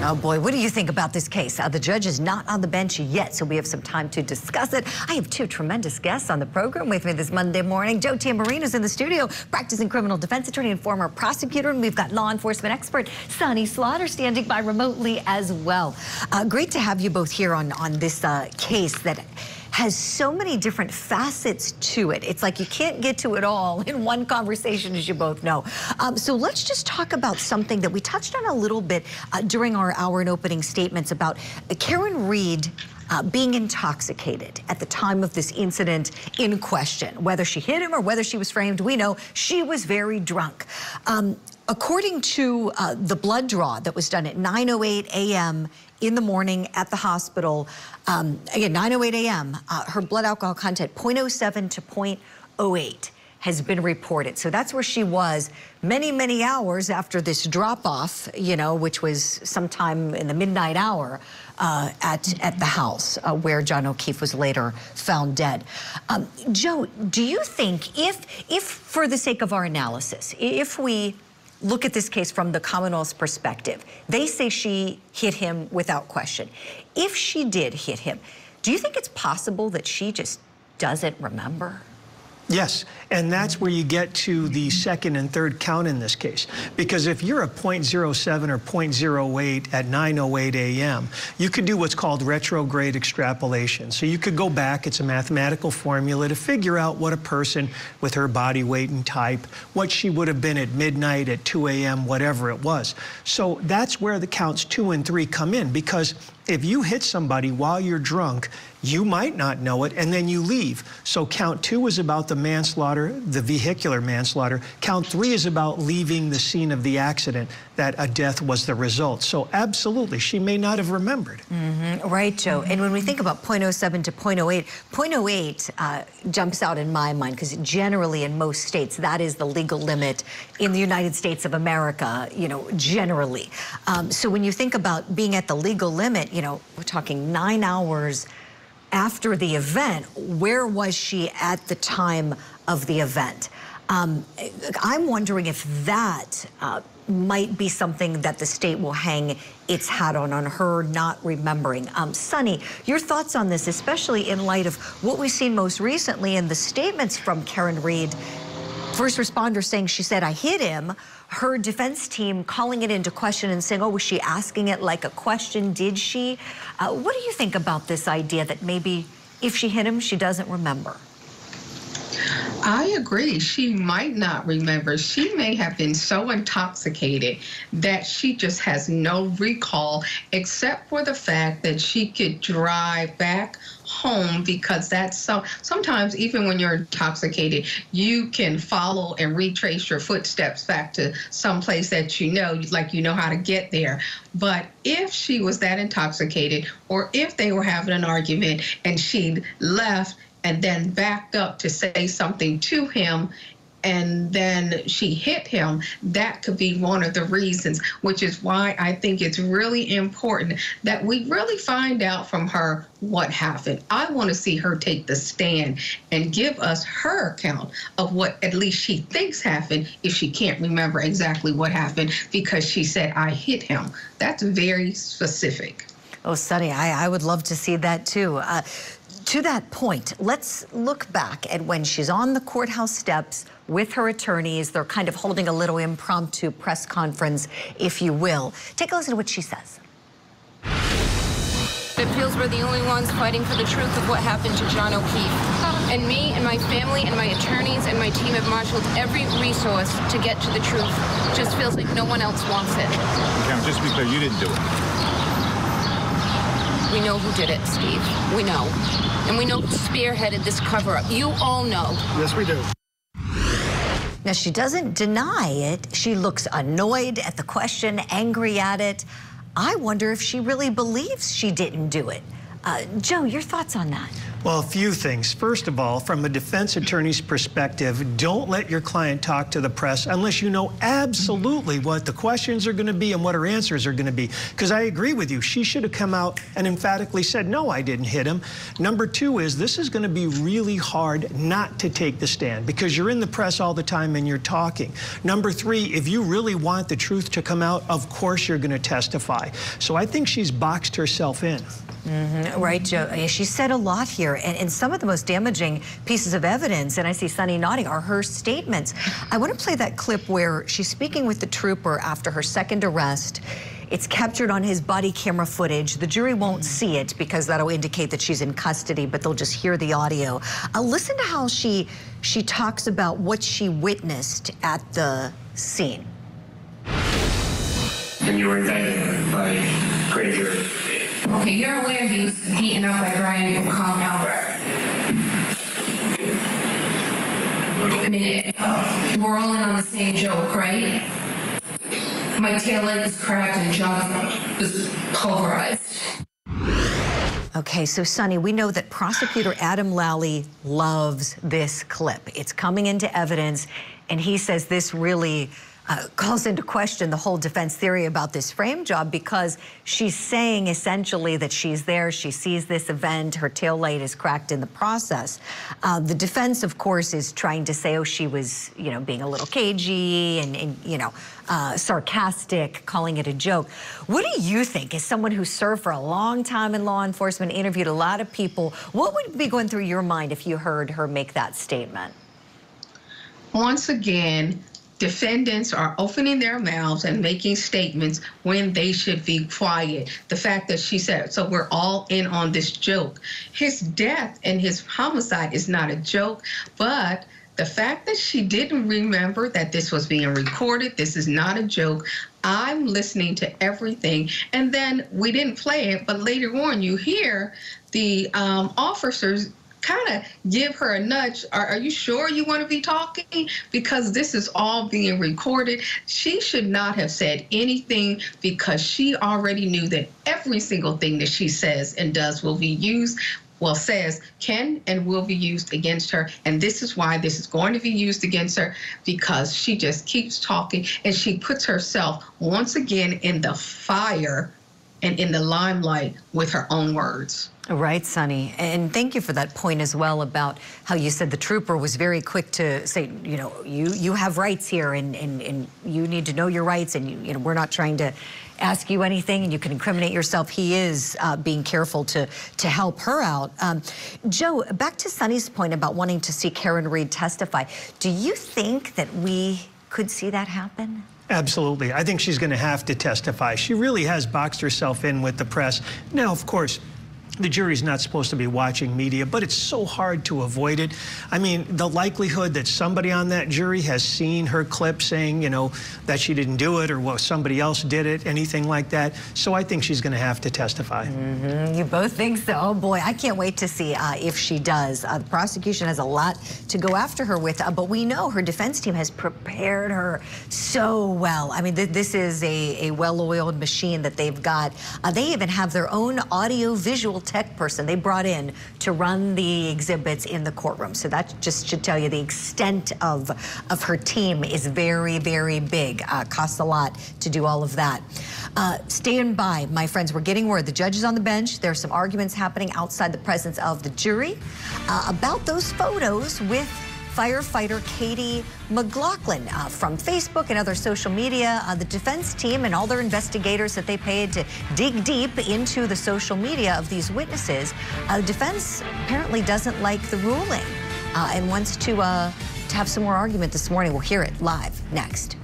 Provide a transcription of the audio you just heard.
Oh boy, what do you think about this case? The judge is not on the bench yet, so we have some time to discuss it. I have two tremendous guests on the program with me this Monday morning. Joe Tamburino's in the studio, practicing criminal defense attorney and former prosecutor, and we've got law enforcement expert Sonny Slaughter standing by remotely as well. Great to have you both here on this case that has so many different facets to it. It's like you can't get to it all in one conversation, as you both know. So let's just talk about something that we touched on a little bit during our hour and opening statements about Karen Reed being intoxicated at the time of this incident in question. Whether she hit him or whether she was framed, we know she was very drunk. According to the blood draw that was done at 9:08 a.m. in the morning at the hospital, again, 9:08 a.m., her blood alcohol content, 0.07 to 0.08, has been reported. So that's where she was many, many hours after this drop-off, you know, which was sometime in the midnight hour at the house where John O'Keefe was later found dead. Joe, do you think if for the sake of our analysis, if we look at this case from the Commonwealth's perspective, they say she hit him without question. If she did hit him, do you think it's possible that she just doesn't remember? Yes, and that's where you get to the second and third count in this case. Because if you're a 0.07 or 0.08 at 9:08 a.m., you could do what's called retrograde extrapolation. So you could go back, it's a mathematical formula to figure out what a person with her body weight and type, what she would have been at midnight, at 2 a.m., whatever it was. So that's where the counts 2 and 3 come in, because if you hit somebody while you're drunk, you might not know it, and then you leave. So count 2 is about the manslaughter, the vehicular manslaughter. Count 3 is about leaving the scene of the accident, that a death was the result. So absolutely, she may not have remembered. Right, Joe. And when we think about 0.07 to 0.08, 0.08 jumps out in my mind because generally in most states, that is the legal limit in the United States of America, you know, generally. So when you think about being at the legal limit, you know, we're talking 9 hours after the event. Where was she at the time of the event? I'm wondering if that might be something that the state will hang its hat on her not remembering. Sonny, your thoughts on this, especially in light of what we've seen most recently in the statements from Karen Reed, first responder saying she said, "I hit him." Her defense team calling it into question and saying, oh, was she asking it like a question? Did she? What do you think about this idea that maybe if she hit him, she doesn't remember? I agree. She might not remember. She may have been so intoxicated that she just has no recall, except for the fact that she could drive back home, because that's sometimes even when you're intoxicated, you can follow and retrace your footsteps back to some place that you know, like you know how to get there. But if she was that intoxicated, or if they were having an argument and she left and then backed up to say something to him, and then she hit him, that could be one of the reasons, which is why I think it's really important that we really find out from her what happened. I want to see her take the stand and give us her account of what at least she thinks happened, if she can't remember exactly what happened, because she said, I hit him. That's very specific. Oh, Sonny, I would love to see that too. To that point, let's look back at when she's on the courthouse steps with her attorneys. They're kind of holding a little impromptu press conference, if you will. Take a listen to what she says. It feels we're the only ones fighting for the truth of what happened to John O'Keefe. And me and my family and my attorneys and my team have marshaled every resource to get to the truth. It just feels like no one else wants it. Cam, just to be clear, you didn't do it. We know who did it, Steve. We know. And we know who spearheaded this cover-up. You all know. Yes, we do. Now, she doesn't deny it. She looks annoyed at the question, angry at it. I wonder if she really believes she didn't do it. Joe, your thoughts on that? Well, a few things. First of all, from a defense attorney's perspective, don't let your client talk to the press unless you know absolutely what the questions are going to be and what her answers are going to be. Because I agree with you. She should have come out and emphatically said, no, I didn't hit him. Number two is this is going to be really hard not to take the stand because you're in the press all the time and you're talking. Number three, if you really want the truth to come out, of course you're going to testify. So I think she's boxed herself in. Right, Joe. She said a lot here, and some of the most damaging pieces of evidence, and I see Sunny nodding, are her statements. I want to play that clip where she's speaking with the trooper after her second arrest. It's captured on his body camera footage. The jury won't see it because that'll indicate that she's in custody, but they'll just hear the audio. Listen to how she talks about what she witnessed at the scene. And you were indicted by grand jury. Okay, you're aware he was beaten up by Brian Calm Albert. I mean, we're all in on the same joke, right? My tail light was cracked and John was pulverized. Okay, so Sunny, we know that prosecutor Adam Lally loves this clip. It's coming into evidence, and he says this really calls into question the whole defense theory about this frame job because she's saying essentially that she's there, she sees this event, her tail light is cracked in the process. The defense, of course, is trying to say, oh, she was, you know, being a little cagey and you know, sarcastic, calling it a joke. What do you think, as someone who served for a long time in law enforcement, interviewed a lot of people, what would be going through your mind if you heard her make that statement? Once again, defendants are opening their mouths and making statements when they should be quiet. The fact that she said, so we're all in on this joke. His death and his homicide is not a joke, but the fact that she didn't remember that this was being recorded, this is not a joke. I'm listening to everything. And then we didn't play it, but later on you hear the officers kind of give her a nudge. Are you sure you want to be talking? Because this is all being recorded. She should not have said anything because she already knew that every single thing that she says and does will be used, well, says can and will be used against her. And this is why this is going to be used against her, because she just keeps talking and she puts herself once again in the fire and in the limelight with her own words. Right, Sunny. And thank you for that point as well about how you said the trooper was very quick to say, you know, you have rights here and you need to know your rights and, you know, we're not trying to ask you anything and you can incriminate yourself. He is being careful to help her out. Joe, back to Sunny's point about wanting to see Karen Reed testify. Do you think that we could see that happen? Absolutely. I think she's going to have to testify. She really has boxed herself in with the press. Now, of course, the jury's not supposed to be watching media, but it's so hard to avoid it. I mean, the likelihood that somebody on that jury has seen her clip saying, you know, that she didn't do it or well, somebody else did it, anything like that. So I think she's going to have to testify. You both think so? Oh, boy, I can't wait to see if she does. The prosecution has a lot to go after her with, but we know her defense team has prepared her so well. I mean, this is a well-oiled machine that they've got. They even have their own audio-visual tech person they brought in to run the exhibits in the courtroom. So that just should tell you the extent of her team is very, very big. Costs a lot to do all of that. Stand by, my friends. We're getting word. The judge is on the bench. There's some arguments happening outside the presence of the jury about those photos with firefighter Katie McLaughlin from Facebook and other social media. The defense team and all their investigators that they paid to dig deep into the social media of these witnesses. The defense apparently doesn't like the ruling and wants to have some more argument this morning. We'll hear it live next.